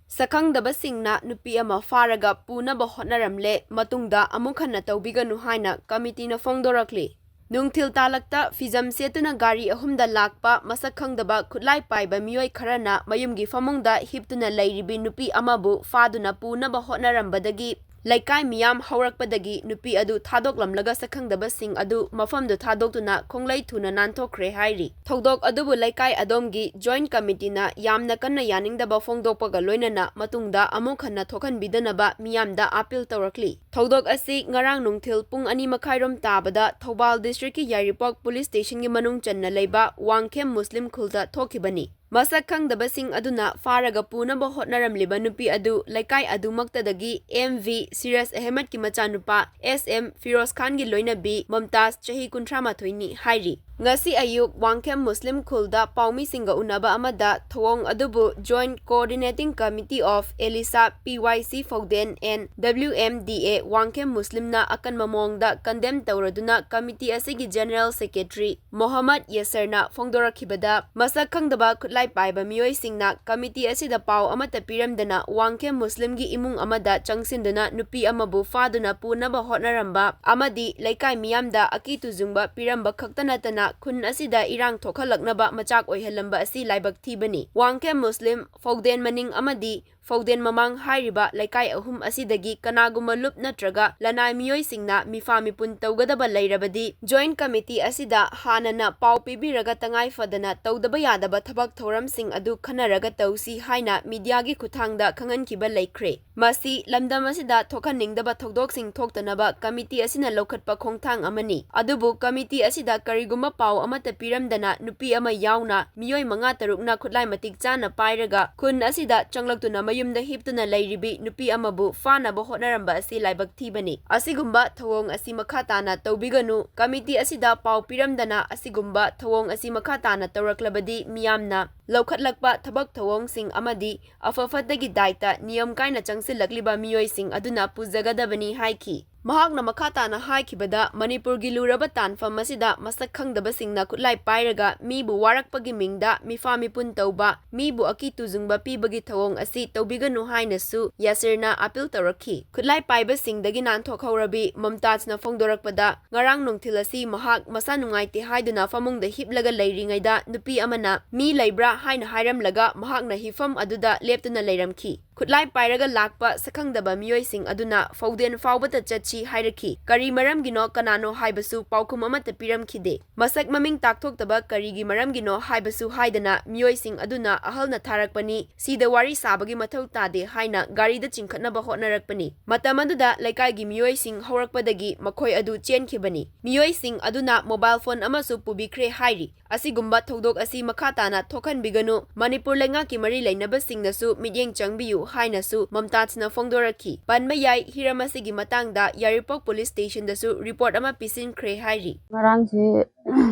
SHAKHANGDABASINGNA Nupi ama Faraga Punaba Hotnaramle MATUNGDA AMUK HANNA TOUBIGANU haina committee na phongdorakli. Nungthil talakta fizam setuna gari ahumda lakpa masak khangdaba khutlai paiba miyoi kharana mayumgi famungda hiptuna leiribi nupi amabu faduna punaba hotnarambadagi laikai miyam haurakpadagi nupi adu thadoklamlaga sakhangdabasing adu mafamdu thadokuna khonglai thuna nanthokre hairi. Thodok adubu laikai adomgi joint committee na yamna kanna yaningdaba phongdokpaga loinana matungda amuk hanna thokhanbidanaba miyamda appeal tawrakli. Thodok asi ngarang nungthil pung 2:30 tabada Thoubal district ki Yairipok police station gi manung channa leiba Wangkhem Muslim khulda thokibani. Masak khangdabasing aduna Faraga Punaba Hotnaramliba nupi adu laikai adumaktadagi MV Siraj Ahmed ki machanupa SM Firoz Khan gi loinabi Mumtaz chahi 38 ni hairi. Ngasi ayuk Wangkhem Muslim khulda paumi singa unaba amada thawong adubu Joint Coordinating Committee of Elisa PYC Fogden and WMDA Wangkhem Muslim na akan mamongda condemn tawraduna committee asigi General Secretary Mohammad Yasserna phongdorakhibada masak khangdaba khutlai paiba miyoi singna committee asida pau amata piramdana Wangkhem Muslim gi imung amada changsinduna nupi amabu faduna punaba hotnaramba amadi laikai miyamda akitu jungba piramba khaktanatana khun asida irang thokhalaknaba machak oihalamba asi laibak thibani. Wangkhem Muslim Fogden maning amadi Fogden mamang hairiba laikai ahum asidagi kanaguma lup natraga lanai miyoi singna mifami pun tawgadaba lairabadi joint committee asida HANNA pau pibiraga tangai fadana tawdaba yadaba thabak thoram sing adu khanaraga tawsi haina media gi khuthangda khangankiba laikre. Masi lamdam asida thokhaningdaba thodok sing thoktanaba committee asina lokhatpa khongthang amani. Adubu committee asida kariguma pau amata piramdana nupi ama yauna miyoi 5-6 na khutlai matik chana pairaga khun asida changlaktuna mayumda hiptuna lairibi nupi amabu fanaba hotnaramba asi laibak thibani. Asigumba thawong asi makhatana toubiganu committee asida pau piramdana asigumba thawong asi makhatana tawraklabadi miyamna lokhatlakpa thabak thawong sing amadi afafatagi daita niyam kaina changsilakliba miyoi sing aduna pujagadabani haiki. Mahakna makhatana haikibada Manipurgi luraba tanfam asida masak khangdabasingna khutlai pairaga mibu warakpagi mingda mifami pun tauba mibu akitu jungba pibagi thawong asi toubiganu hainasu Yasserna appeal tawrakhi. Khutlai paibasingdagi nanthokhaurabi Mumtazna phongdorakpada ngarang nungthil asi mahak masa nungaite haiduna famungda hiplaga leiringaida nupi amana mi leibra haina hairamlaga mahakna hifam aduda leptuna leiramki. Khutlai pairaga lakpa sakhangdaba miyoi sing aduna Fogden faubata chachi hairaki kari maramgino kanano haibasu paukum amata piramkhide. Masak maming takthokdaba karigi maramgino haibasu haidana miyoi sing aduna ahalna tharakpani sida wari sabagi mathau tade haina garida chingkhatnaba hotnarakpani. Matam aduda laikai gi miyoi sing haurakpadagi makhoi adu chenkhibani. Miyoi sing aduna mobile phone amasu pubikhre hairi. Asigumba thodok asi makhatana thokhanbiganu Manipur lengaki mari lainabasingnasu midyeng changbiyu hainasu Mumtazna phongdorakhi. Panmayai hiramasigi matangda Yairipok police station dasu report ama pisinkhre hairi. Ngarang si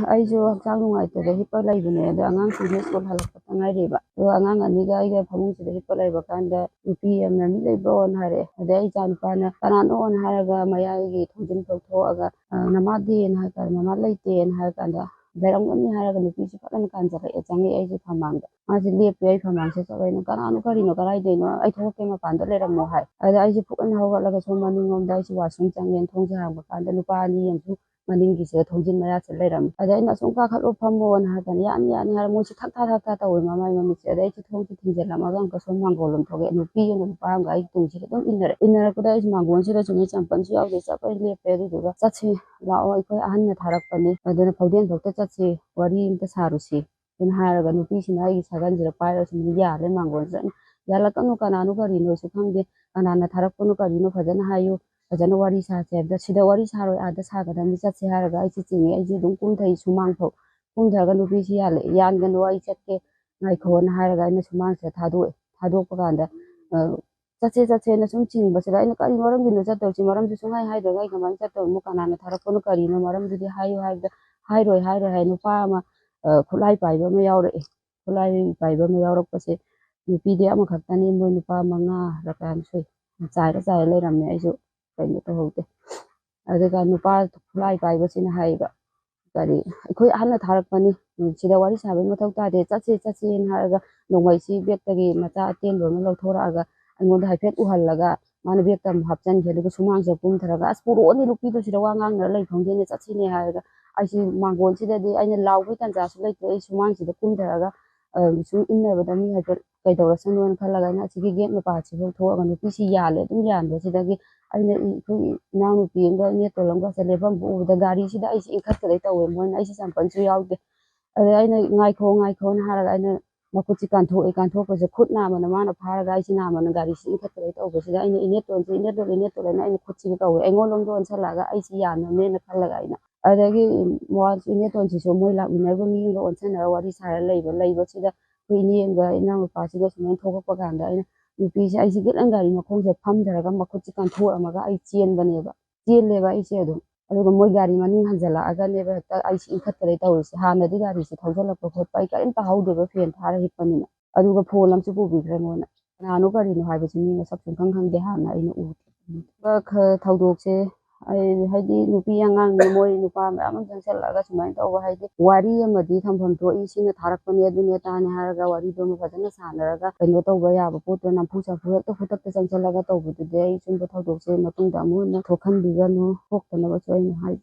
aijo hakchang nungaiteda hipa laibane ada angang sine school halakpa tangaireba do angang aniga aiga phamung sida hipa laiba kanda nupi amna mi leiba on hare ada ai janpana kanano on haraga mayai thongjin thothoaga namadi en haka mama leite en haka Berang kami haraga nupi si pakan kanjara changi aiji phamangda aji lepe ai phamang se sabaino kanano karino karai deino ai thoke ma panda leramo hai ada aiji phukan hawalaga somaningom dai si wasung changen thongja hangba kanda nupa ani yamsu maningi se thongjin maya se leram ada ina sungka khalo phammo na hakan yan har mo si thak tawi mamai mami se ada chi thongji thinjela magang ka somang golom thoge nupi yo nupa ga ai tungji dum inner ko dai mangon se ra chungi champan su yaw de sa pai lepe ri duga chachi lao ai koi ahan na tharak pani adana Fogden bokta chachi wari imta sarusi in haraga nupi sina ai sagan jira paira sini ya le mangon san yala kanu kananu karino su khangde kanana tharak punu karino fajana hayo fajana wari sa chebda sida wari saroi ada sagada mi chachi haraga ai chingi ai ji dum kumthai sumang tho kumthaga nupi si yale yan ganu ai chatte ngai khon haraga ina sumang se thadok pakanda chache na sum ching basira ina kari maram ginu chato chi maram su sungai hai daga gaman chato mu kanana tharak punu karino maram dudi hayo haida hairoi hai nupa ma khulai paiba ma yaure khulai paiba ma yaurok pase nupi de ama khaktani moi nupa manga rakan soi chai leram me aisu kaino to hote adaga nupa khulai paiba sina haiba ꯀꯔꯤ ꯑꯩꯈꯣꯏ ꯑꯍꯟꯅ ꯊꯥꯔꯛꯄꯅꯤ ꯁꯤꯗ ꯋꯥꯔꯤ ꯁꯥꯕꯒꯤ ꯃꯊꯧ ꯇꯥꯗꯦ ꯆꯠꯁꯦꯅ ꯍꯥꯏꯔꯒ ꯅꯣꯡꯃꯩꯁꯤ ꯕꯦꯛꯇꯒꯤ ꯃꯆꯥ ꯑꯇꯦꯟꯕ ꯑꯃ ꯂꯧꯊꯣꯔꯛꯑꯒ ꯑꯩꯉꯣꯟꯗ ꯍꯥꯏꯐꯦꯠ ꯎꯍꯜꯂꯒ ꯃꯥꯅ ꯕꯦꯛꯇ ꯑꯃꯨꯛ ꯍꯥꯞꯆꯤꯟꯈꯤ ꯑꯗꯨꯒ ꯁꯨꯃꯥꯡꯁꯤꯗ ꯀꯨꯝꯊꯔꯒ ꯑꯁ ꯄꯨꯔꯛꯑꯣꯅꯦ ꯅꯨꯄꯤꯗꯣ ꯁꯤꯗ ꯋꯥ ꯉꯥꯡꯅꯔ ꯂꯩ ꯈꯪꯗꯦꯅꯦ ꯆꯠꯁꯤꯅꯦ ꯍꯥꯏꯔꯒ ꯑꯩꯁꯤ ꯃꯥꯡꯒꯣꯟꯁꯤꯗꯗꯤ ꯑꯩꯅ ꯂꯥꯎꯕꯒꯤ ꯇꯟꯖꯥꯁꯨ ꯂꯩꯇ꯭ꯔꯦ ꯑꯩ ꯁꯨꯃꯥꯡꯁꯤꯗ ꯀꯨꯝꯊꯔꯒ ꯁꯨꯝ ꯏꯟꯅꯕꯗ ꯃꯤ ꯍꯥꯏꯐꯦꯠ ꯀꯩꯗꯧꯔꯁꯅꯣꯅ ꯈꯜꯂꯒ ꯑꯩꯅ ꯑꯁꯤꯒꯤ ꯒꯦꯠ ꯃꯄꯥꯁꯤꯐꯥꯎ ꯊꯣꯛꯑꯒ ꯅꯨꯄꯤꯁꯤ ꯌꯥꯜꯂꯦ ꯑꯗꯨꯝ ꯌꯥꯟꯕꯁꯤꯗꯒꯤ ꯑꯩꯅ ꯑꯩꯈꯣꯏ ꯏꯅꯥꯎꯅꯨꯄꯤ ꯑꯃꯒ ꯏꯅꯦꯇꯣꯟ ꯑꯃꯒ ꯂꯦꯞꯐꯝ ꯎꯕꯗ ꯒꯥꯔꯤꯁꯤꯗ ꯑꯩꯁꯤ ꯏꯟꯈꯠꯀꯗꯩ ꯇꯧꯋꯦ ꯃꯣꯏꯅ ꯑꯩꯁꯤ ꯆꯝꯄꯜꯁꯨ ꯌꯥꯎꯗꯦ ꯑꯗ ꯑꯩꯅ ꯉꯥꯏꯈꯣꯅ ꯍꯥꯏꯔꯒ ꯑꯩꯅ ꯃꯈꯨꯠꯁꯤ ꯀꯥꯟꯊꯣꯛꯄꯁꯦ ꯈꯨꯠ ꯅꯥꯝꯃꯅ ꯃꯥꯅ ꯐꯥꯔꯒ ꯑꯩꯁꯤ ꯅꯥꯝꯃꯅ ꯒꯥꯔꯤꯁꯤ ꯏꯟꯈꯠꯀꯗꯩ ꯇꯧꯕꯁꯤꯗ ꯑꯩꯅ ꯏꯅꯦꯇꯣꯟ ꯑꯩꯅ ꯈꯨꯠꯁꯤꯒ ꯇꯧꯋꯦ ꯑꯩꯉꯣꯟꯂꯣꯝꯗ ꯑꯣꯟꯁꯜꯂꯛꯑꯒ ꯑꯩꯁꯤ ꯌꯥꯅꯕꯅꯦꯅ ꯈꯜꯂꯒ ꯑꯩꯅ ꯑꯗꯒꯤ ꯏꯅꯦꯇꯣꯟꯁꯤꯁꯨ ꯃꯣꯏ ꯂꯥꯛꯃꯤꯟꯅꯔꯤꯕ ꯃꯤ ꯑꯃꯒ ꯑꯣꯟꯁꯟꯅꯔꯒ ꯋꯥꯔꯤ ꯁꯥꯔ ꯂꯩꯕꯁꯤꯗ ꯑꯩꯈꯣꯏ ꯏꯅꯦ ꯑꯃꯒ ꯏꯅꯥꯎꯅꯨꯄꯥꯁꯤꯒ ꯁꯨꯃꯥꯏꯅ ꯊꯣꯛꯂꯛꯄ ꯀꯥꯟꯗ ꯑꯩꯅ ꯅꯨꯄꯤꯁꯦ ꯑꯩꯁꯦ ꯒꯤꯠꯂꯪ ꯒꯥꯔꯤ ꯃꯈꯣꯡꯁꯦ ꯐꯝꯊꯔꯒ ꯃꯈꯨꯠꯁꯦ ꯀꯥꯟꯊꯣꯛꯑꯝꯃꯒ ꯑꯩ ꯆꯦꯜꯂꯦꯕ ꯑꯩꯁꯦ ꯑꯗꯨꯝ ꯑꯗꯨꯒ ꯃꯣꯏ ꯒꯥꯔꯤ ꯃꯅꯤꯡ ꯍꯟꯖꯜꯂꯛꯑꯒꯅꯦꯕ ꯍꯦꯛꯇ ꯑꯩꯁꯤ ꯏꯟꯈꯠꯀꯗꯩ ꯇꯧꯔꯤꯁꯦ ꯍꯥꯟꯅꯗꯤ ꯒꯥꯔꯤꯁꯦ ꯊꯧꯖꯜꯂꯛꯄ ꯈꯣꯠꯄ ꯑꯩ ꯀꯔꯤꯝ ꯇꯥꯍꯧꯗꯦꯕ ꯐꯦꯟ ꯊꯥꯔ ꯍꯤꯞꯄꯅꯤꯅ ꯑꯗꯨꯒ ꯐꯣꯟ ꯑꯃꯁꯨ ꯄꯨꯕꯤꯈ꯭ꯔꯦ ꯃꯣꯏꯅ ꯀꯅꯥꯅꯣ ꯀꯔꯤꯅꯣ ꯍꯥꯏꯕꯁꯤ ꯃꯤ ꯃꯁꯛ ꯁꯨꯡꯈꯪ ꯈꯪꯗꯦ ꯍꯥꯟꯅ ꯑꯩꯅ ꯊꯧꯗꯣꯛꯁꯦ ꯍꯥꯏꯗꯤ ꯅꯨꯄꯤ ꯑꯉꯥꯡꯅꯤ ꯃꯣꯏ ꯅꯨꯄꯥ ꯃꯌꯥꯝ ꯑꯃ ꯆꯪꯁꯜꯂꯛꯑꯒ ꯁꯨꯃꯥꯏꯅ ꯇꯧꯕ ꯍꯥꯏꯗꯤ ꯋꯥꯔꯤ ꯑꯃꯗꯤ ꯊꯝꯐꯝ ꯊꯣꯛꯏ ꯁꯤꯅ ꯊꯥꯔꯛꯄꯅꯦ ꯑꯗꯨꯅꯦ ꯇꯥꯅꯦ ꯍꯥꯏꯔꯒ ꯋꯥꯔꯤꯗꯣ ꯐꯖꯅ ꯁꯥꯟꯅꯔꯒ ꯀꯩꯅꯣ ꯇꯧꯕ ꯌꯥꯕ ꯄꯣꯠꯇꯣ ꯅꯝꯐꯨ ꯁꯥꯐꯨ ꯍꯦꯛꯇ ꯈꯨꯗꯛꯇ ꯆꯪꯁꯜꯂꯒ ꯇꯧꯕꯗꯨꯗꯤ ꯑꯩ ꯁꯨꯝꯕ ꯊꯧꯗꯣꯛꯁꯦ ꯃꯇꯨꯡꯗ ꯑꯃꯨꯛ ꯍꯟꯅ ꯊꯣꯛꯍꯟꯕꯤꯒꯅꯨ ꯊꯣꯛꯇꯅꯕꯁꯨ ꯑꯩꯅ ꯍꯥꯏ